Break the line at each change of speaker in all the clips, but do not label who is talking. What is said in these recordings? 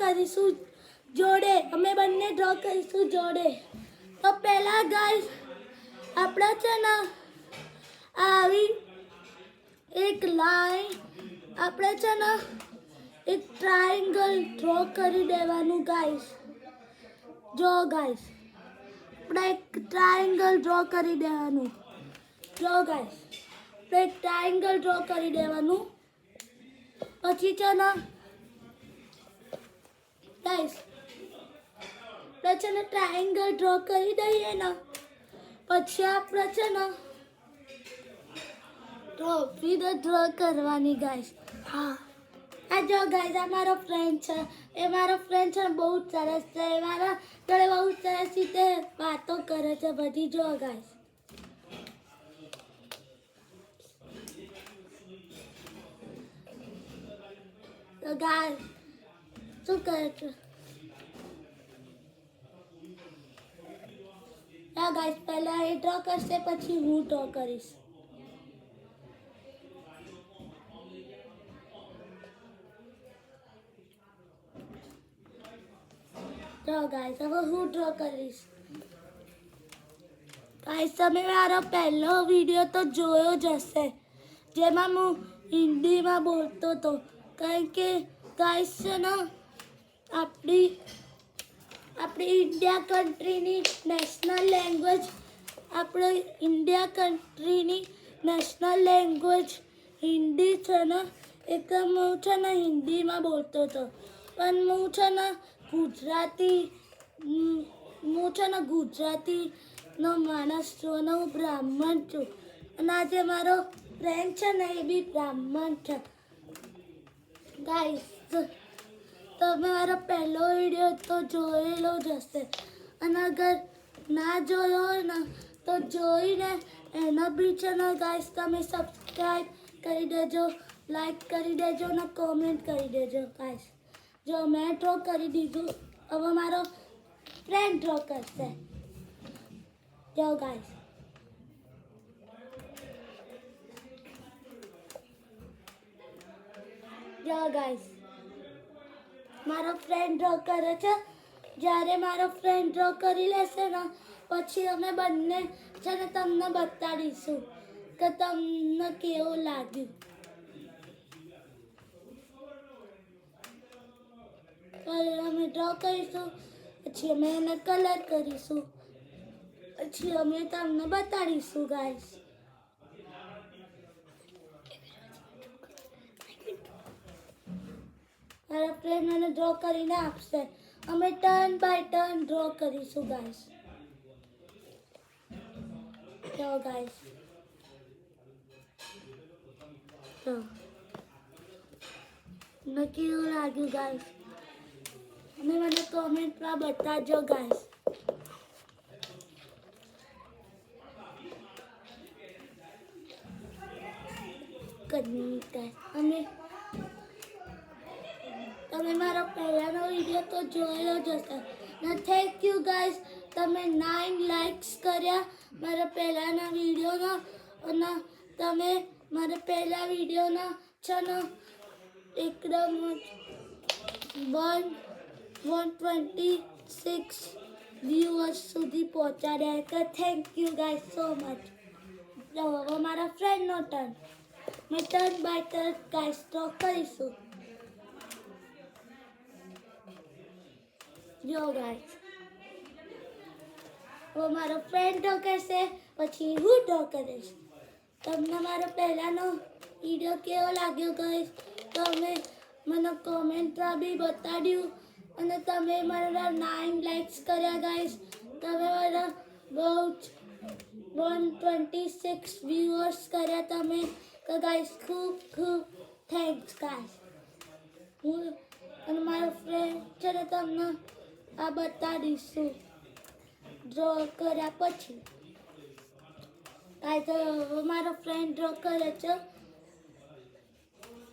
કરીશું જોડે, અમે બંને ડ્રો કરીશું જોડે. તો પહેલા ગાઈસ આપણે છે ને આવી એક લાઈન આપણે છે ને એક ટ્રાયંગલ ડ્રો કરી દેવાનું ગાઈસ. જો ગાઈસ આપણે એક ટ્રાયંગલ ડ્રો કરી દેવાનું. જો ગાઈસ આપણે એક ટ્રાયંગલ ડ્રો કરી દેવાનું. પછી છે ને ગાઈસ આપણે છે ને ટ્રાયંગલ ડ્રો કરી દઈએ ને પછી આપણે છે ને ટ્રોફી ડ્રો કરવાની ગાઈસ. હા આ જો ગાઈસ આ મારો ફ્રેન્ડ છે. એ મારો ફ્રેન્ડ છે બહુ જ સરસ છે. એ મારા જોડે બહુ સરસ રીતે વાતો કરે છે બધી. જો ગાઈસ તો ગાઈસ શું કરે છે? હા ગાઈસ પહેલા એ ડ્રો કરશે પછી હું ડ્રો કરીશ. તો ગાઈસ હવે હું ડ્રો કરીશ. ગાઈસ તમે મારો પહેલો વિડીયો તો જોયો જ હશે જેમાં હું હિન્દીમાં બોલતો હતો. કારણ કે ગાઈસ છે ને આપણી ઇન્ડિયા કન્ટ્રીની નેશનલ લેંગ્વેજ આપણે ઇન્ડિયા કન્ટ્રીની નેશનલ લેંગ્વેજ હિન્દી છે ને. એટલે હું છે ને હિન્દીમાં બોલતો હતો પણ હું છે ને ગુજરાતીનો માણસ છું અને હું બ્રાહ્મણ છું. અને આજે મારો ફ્રેન્ડ છે ને એ બી બ્રાહ્મણ છે. ગાઈસ તમે મારો પહેલો વિડીયો તો જોયેલો જ હશે અને અગર ના જોયો હોય ને તો જોઈને એનો બી છે ને ગાઈસ તમે સબસ્ક્રાઈબ કરી દેજો, લાઈક કરી દેજો અને કોમેન્ટ કરી દેજો ગાઈસ. જો મેં ડ્રો કરી દીધું હવે મારો ફ્રેન્ડ ડ્રો કરશે. જો ગાઈસ મારો ફ્રેન્ડ ડ્રો કરે છે. જ્યારે મારો ફ્રેન્ડ ડ્રો કરી લેશે ને પછી અમે બંને છે ને તમને બતાડીશું કે તમને કેવું લાગ્યું. અમે ડ્રો કરીશું પછી અમે એને કલર કરીશું પછી અમે તમને બતાડીશું ગાઈસ. મારા ફ્રેન્ડ મને ડ્રો કરીને આપશે. અમે ટર્ન બાય ટર્ન ડ્રો કરીશું ગાઈસ. જો ગાઈસ તમને કેવું લાગ્યું ગાઈસ અને મને કોમેન્ટમાં બતાજો ગાઈસ. તમે મારો પહેલાનો વિડીયો તો જોયેલો જ હશે ને. થેન્ક યુ ગાઈસ તમે 9 લાઇક્સ કર્યા મારા પહેલાના વિડીયોનો અને તમે મારા પહેલા વિડીયોના છે ને એકદમ 126 વ્યુઅર્સ સુધી પહોંચાડ્યા. એટલે thank you guys so much. હવે મારા ફ્રેન્ડનો ટર્ન. મેં turn by turn guys draw કરીશું. જો ગાઈસ હવે મારો ફ્રેન્ડ ડ્રો કરશે પછી હું ડ્રો કરીશ. તમને મારો પહેલાનો વિડીયો કેવો લાગ્યો ગાઈસ તમે મને કોમેન્ટમાં બી બતાડ્યું અને તમે મારા 9 લાઇક્સ કર્યા ગાઈસ. તમે મારા બહુ જ 126 વ્યુઅર્સ કર્યા તમે. તો ગાઈસ ખૂબ ખૂબ થેન્ક્સ ગાઈસ. હું અને મારો ફ્રેન્ડ છે ને તમને આ બતાડીશું ડ્રો કર્યા પછી. ગાઈસ મારો ફ્રેન્ડ ડ્રો કરે છે.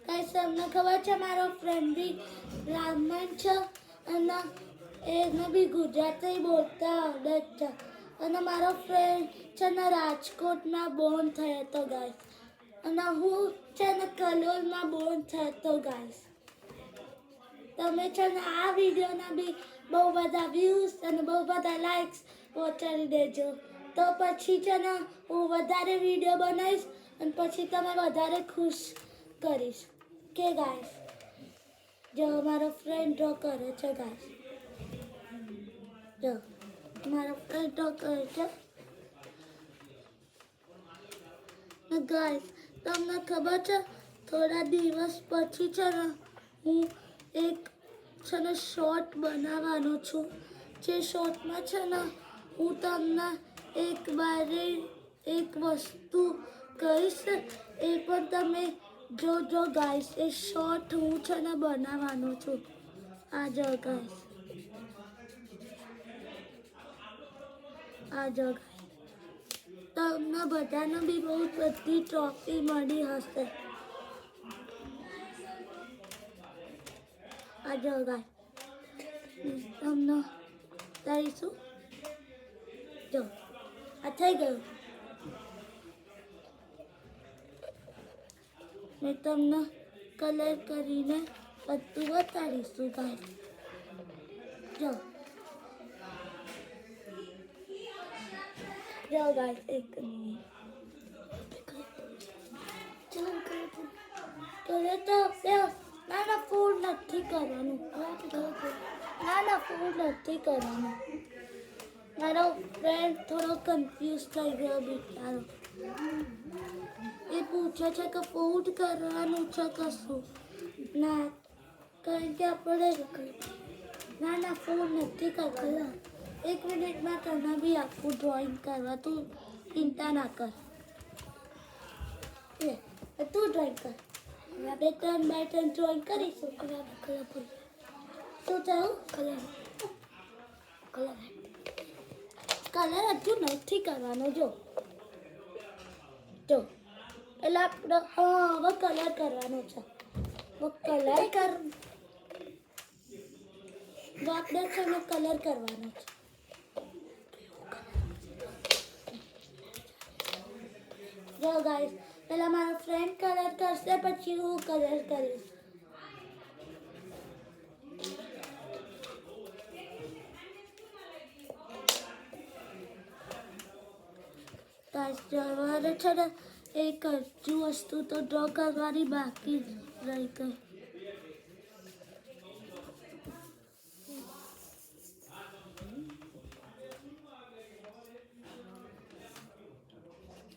ગાઈસ તમને ખબર છે મારો ફ્રેન્ડ બી બ્રાહ્મણ છે અને એને બી ગુજરાતી બોલતા આવડે છે. અને મારો ફ્રેન્ડ છે ને રાજકોટમાં બોર્ન થયો હતો ગાઈસ અને હું છે ને કલોલમાં બોર્ન થયો હતો ગાઈસ. તમે છે ને આ વિડીયોના બી બહુ બધા વ્યૂઝ અને બહુ બધા લાઇક્સ પહોંચાડી દેજો. તો પછી છે ને હું વધારે વિડીયો બનાવીશ અને પછી તમે વધારે ખુશ કરીશ. કે ગાઈસ જો મારો ફ્રેન્ડ ડ્રો કરે છે ગાઈસ. જો મારો ફ્રેન્ડ ડ્રો કરે છે. ગાઈસ તમને ખબર છે થોડા દિવસ પછી છે ને હું એક છે ને શોર્ટ બનાવવાનો છું. જે શોર્ટમાં છે ને હું તમને એક વસ્તુ કહીશ એ પણ તમે જોજો ગાઈસ. એ શોર્ટ હું છે ને બનાવવાનો છું. આ જો ગાઈસ, આ જો ગાઈસ. તમને બધાને બી બહુ બધી ટ્રોફી મળી હશે. આ જો ગાઈસ તમને કરીશું. જો આ થઈ ગયું. મેં તમને કલર કરીને બધું બતાડીશું ગાઈસ. જો જો ગાઈસ એક ના ફૂડ નથી કરવાનું. ના ફૂડ નથી કરવાનું. મારો ફ્રેન્ડ થોડો કન્ફ્યુઝ થઈ ગયો બિચારો. એ પૂછે છે કે ફૂડ કરવાનું છે કશું. ના કારણ કે આપણે ના ફૂડ નથી કરતા. 1 મિનિટમાં તને બી આખું ડ્રોઈંગ કરવા. તું ચિંતા ના કર. તું ડ્રોઈંગ કર. આપણે ટર્ન બાય ટર્ન ડ્રોઈંગ કરીશું. શું થયું? કલર હજુ નથી કરવાનો. જો એટલે આપણે હવે કલર કરવાનો છે. આપણે છે ને કલર કરવાનો છે. જો ગાઈસ પહેલા મારો ફ્રેન્ડ કલર કરશે પછી હું કલર કરીશ. જવારે છે ને એક હજુ વસ્તુ તો ડ્રો કરવાની બાકી રહી ગઈ.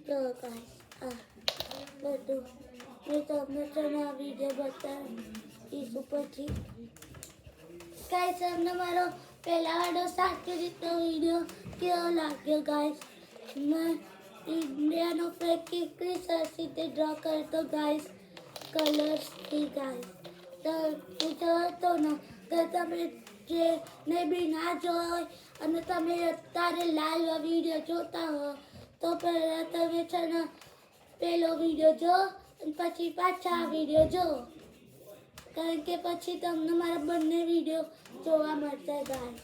જો ગાઈસ આ બધું મેં તમને છે ને આ વિડીયો બતાવીશ પછી. ગાઈસ તમને મારો પહેલા વાળો સાચી રીતનો વિડીયો કેવો લાગ્યો ગાઈસ? મેં ઇન્ડિયાનો ફ્લેગ કેટલી સરસ રીતે ડ્રો કરતો ગાઈસ કલર્સથી ગાઈસ. તો જોતો ને તો તમે જેને બી ના જોયો અને તમે અત્યારે લાઈવ વિડીયો જોતા હો તો પહેલાં તમે છે ને પેલો વિડીયો જો અને પછી પાછા આ વિડીયો જો. કારણ કે પછી તમને મારા બંને વિડીયો જોવા મળશે ગાઈસ.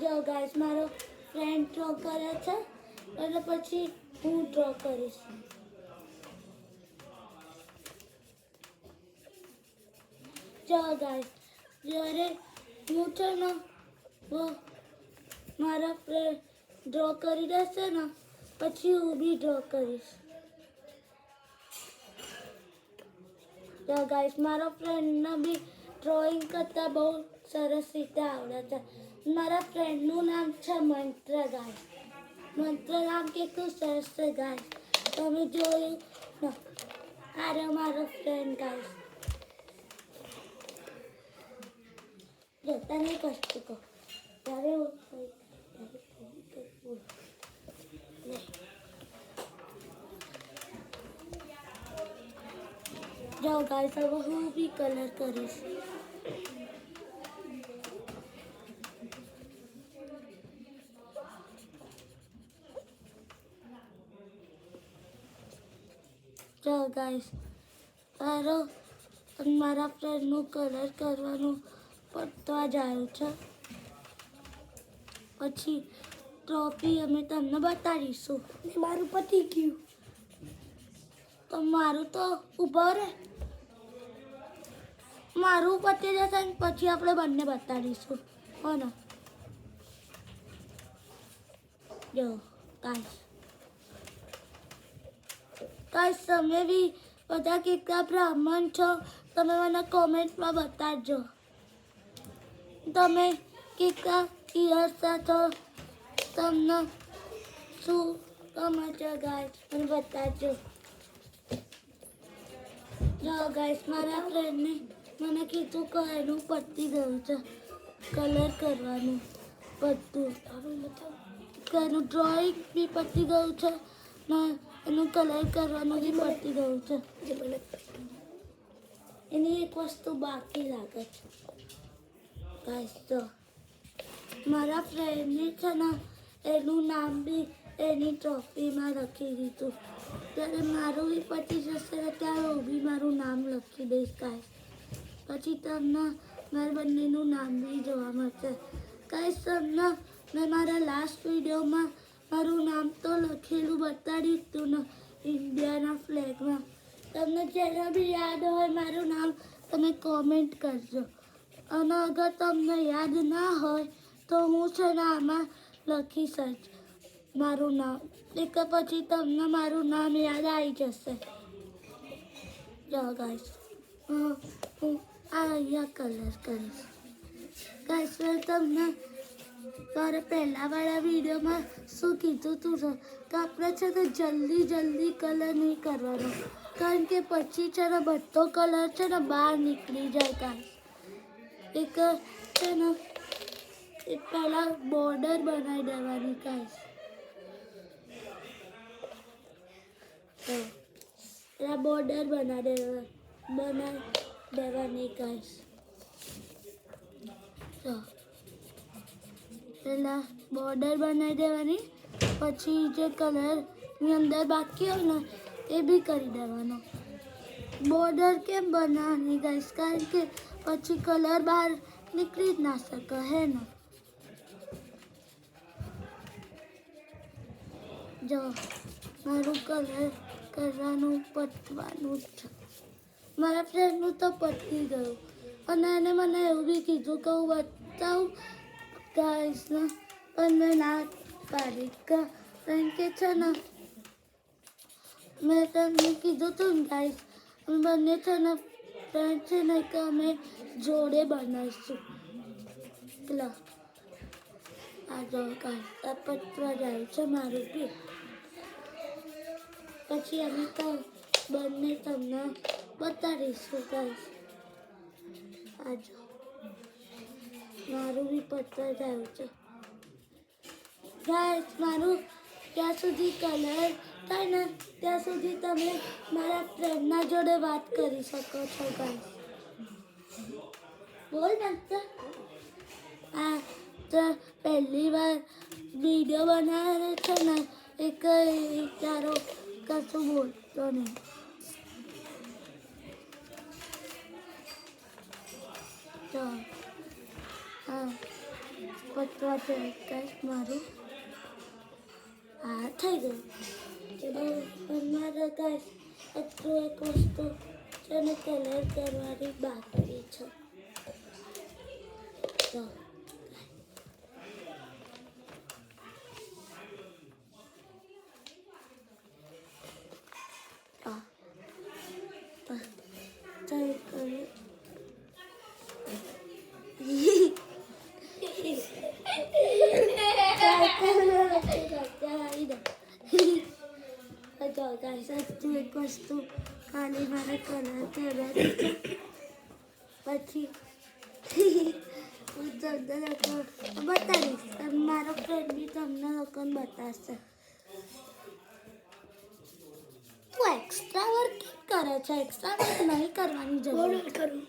જો ગાઈસ મારો ફ્રેન્ડ ડ્રો કરે છે અને પછી હું ડ્રો કરીશ. જો ગાઈસ જ્યારે હું છે ને મારા ફ્રેન્ડ ડ્રો કરી દેશે ને પછી હું બી ડ્રો કરીશ. જો ગાઈસ મારો ફ્રેન્ડને બી ડ્રોઈંગ કરતાં બહુ સરસ રીતે આવડે છે. મારા ફ્રેન્ડનું નામ છે મંત્ર ગાઈસ. મંત્ર નામ કેટલું સરસ છે ગાઈસ. તમે જોયું ને? આ રહ્યો મારો ફ્રેન્ડ ગાઈસ. જો તને એક વસ્તુ કહું ત્યારે જાઓ ગાઈસ હવે હું બી કલર કરીશ. જાઓ ગાઈસ મારા ફ્રેન્ડનું કલર કરવાનું પતવા જ આવ્યું છે. પછી ટ્રોફી અમે તમને બતાડીશું. મારું પતી ગયું તો મારું તો ઊભો રહે. મારું પતી જશે ને પછી આપણે બંને બતાડીશું હો ને જો ગાઈસ તમે બી બધા કેટલા બ્રાહ્મણ છો તમે મને કોમેન્ટમાં બતાડજો તમે કેટલા ઈયર્સના છો તમને શું ગમે છે ગાઈસ મને બતાડજો જો ગાઈસ મારા ફ્રેન્ડને મને કીધું કે એનું પતી ગયું છે કલર કરવાનું બધું એનું ડ્રોઈંગ બી પતી ગયું છે ને એનું કલર કરવાનું બી પતી ગયું છે એની એક વસ્તુ બાકી લાગે છે ગાઈસ તો મારા ફ્રેન્ડને છે ને એનું નામ બી એની ટ્રોફીમાં લખી દીધું ત્યારે મારું બી પતી જશે ને ત્યારે હું બી મારું નામ લખી દઈશ ગાઈસ પછી તમને મારા બંનેનું નામ બી જોવા મળશે ગાઈસ તમને મેં મારા લાસ્ટ વિડીયોમાં મારું નામ તો લખેલું બતાડ્યું હતું ને ઇન્ડિયાના ફ્લેગમાં તમને જ્યારે બી યાદ હોય મારું નામ તમે કોમેન્ટ કરજો અને અગર તમને યાદ ના હોય તો હું છે ને આમાં લખીશ જ મારું નામ એટલે પછી તમને મારું નામ યાદ આવી જશે જો ગાઈસ હું અહીંયા કલર કરીશ ગાઈસ મેં તમને મારે પહેલાંવાળા વિડીયોમાં શું કીધું હતું કે આપણે છે ને જલ્દી કલર નહીં કરવાનો કારણ કે પછી છે ને બધો કલર છે ને બહાર નીકળી જાય ગાઈસ એક છે ને એ પહેલાં બોર્ડર બનાવી દેવાની ગાઈસ પેલા બોર્ડર બનાવી દેવાની ગાઈસ તો પેલા બોર્ડર બનાવી દેવાની પછી જે કલરની અંદર બાકી હોય ને એ બી કરી દેવાનો બોર્ડર કેમ બનાવવાની ગાઈસ કારણ કે પછી કલર બહાર નીકળી જ ના શકે હે ને જો મારું કલર કરવાનું પતવાનું છે મારા ફ્રેન્ડનું તો પતી ગયું અને એને મને એવું બી કીધું કે હું બતાવું ગાઈસને પણ મેં ના પાડી કારણ કે છે ને મેં તમને કીધું હતું ને ગાઈસ અમે બંને છે ને ફ્રેન્ડ છે ને કે અમે જોડે બનાવીશું પેલા આ જો ગાઈસ આ પતવા જાય છે મારું બી પછી અમે તો બંને તમને બતાડીશું ગાઈસ આ જો મારું બી પતવા જાય છે ગાઈસ મારું ત્યાં સુધી કલર થાય ને ત્યાં સુધી તમે મારા ફ્રેન્ડના જોડે વાત કરી શકો છો ગાઈસ બોલ નાખતા આ તો પહેલી વાર વિડીયો બનાવે છે ને એક વિચારો કશું બોલતો નહીં તો હા પતવા જાય ગાઈસ મારું આ થઈ ગયું ચલો મારા ગાઈસ એટલું એક વસ્તુ છે ને કલર કરવાની બાકી છે તો ગાઈસ હજુ એક વસ્તુ ખાલી મારે કલર કરવાની છે પછી હું તમને લોકો બતાવીશ મારો ફ્રેન્ડ બી તમને લોકોને બતાવશે તું એક્સ્ટ્રા વર્ક કરે છે એક્સ્ટ્રા વર્ક નહીં કરવાની જરૂર કરું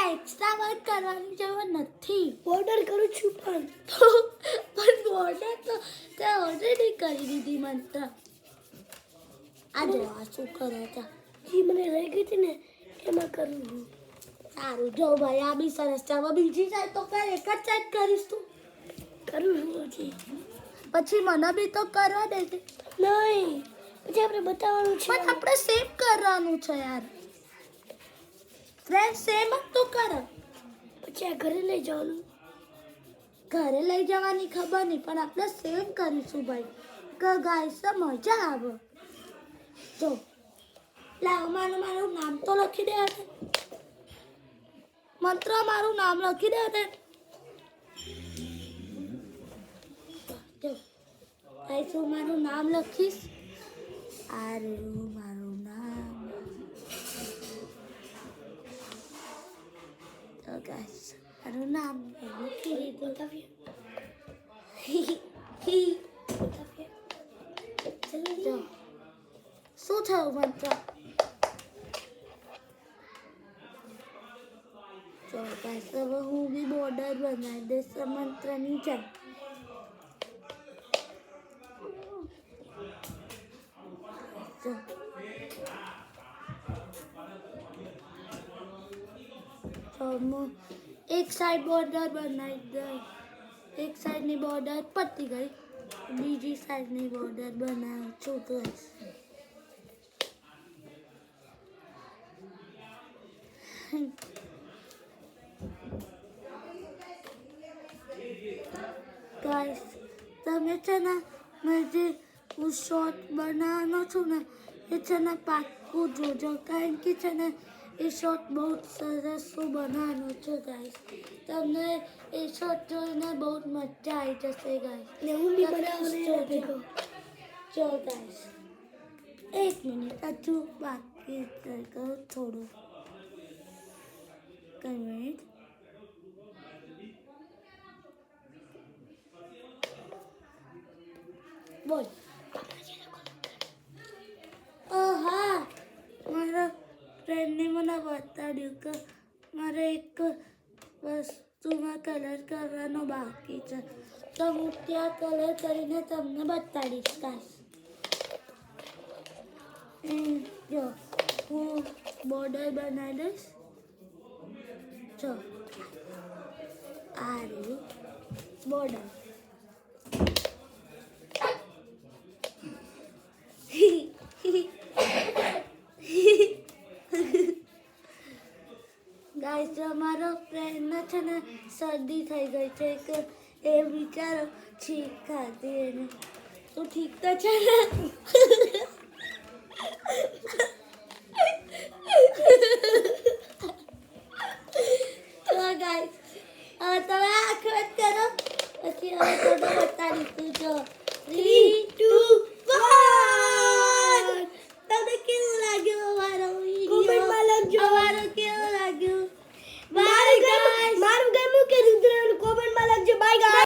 એક્સ્ટ્રા વર્ક કરવાની જરૂર નથી ઓર્ડર કરું છું પણ ઓર્ડર તો તે ઓલરેડી કરી દીધી મને તો આ જો આ શું કરે છે જે મને રહી ગઈ હતી ને એમાં કરું છું સારું જો ભાઈ આ બી સરસ છે હવે બીજી જાય તો કર એક જ ચેક કરીશ તું કરું છું હજી પછી મને બી તો કરવા દેજે નહીં પછી આપણે બતાવવાનું છે પણ આપણે સેવ કરવાનું છે યાર ફ્રેન્ડ સેમ જ તો કર પછી આ ઘરે લઈ જવાનું ઘરે લઈ જવાની ખબર નહીં પણ આપણે સેવ કરીશું ભાઈ કે ગાઈસ મજા આવે જો લાવ મારું નામ તો લખી દે હતે મંત્ર મારું નામ લખી દે હતે જો ગાઈસ હું મારું નામ લખીશ આ રહ્યું મારું નામ તો ગાઈસ મારું નામ લખી દીધું જો શું થયું મંત્ર જો ગાઈસ હવે હું બી બોર્ડર બનાવી દઈશ મંત્રની જેમ જો હું એક સાઈડ બોર્ડર બનાવી દઈ એક સાઈડની બોર્ડર પતી ગઈ બીજી સાઈડની બોર્ડર બનાવું છું ગાઈસ ગાઈસ તમે છે ને મેં જે હું શોર્ટ બનાવવાનો છું ને એ છે ને પાક્કું જોજો કારણ કે છે ને એ શોર્ટ બહુ સરસ બનાવવાનો છે ગાઈસ તમને એ શોર્ટ જોઈને બહુ મજા આવી જશે ગાઈસ ને હું બી બનાવવાનો જો ગાઈસ એક મિનિટ હજુ બાકી રહી ગયું થોડું કઈ મિનિટ બોલ હા મારા ફ્રેન્ડને મને બતાડ્યું કે મારે એક વસ્તુમાં કલર કરવાનો બાકી છે તો હું ત્યાં કલર કરીને તમને બતાડીશ ગાઈસ જો હું બોર્ડર બનાવી દઈશ જો આ રહ્યું બોર્ડર ગાઈસ જો મારો ફ્રેન્ડને છે ને શરદી થઈ ગઈ છે કે એ બિચારો છીંક ખાધી એને તો ઠીક તો છે ને તો ગાઈસ હવે તમે આંખ બંધ કરો પછી હવે તમે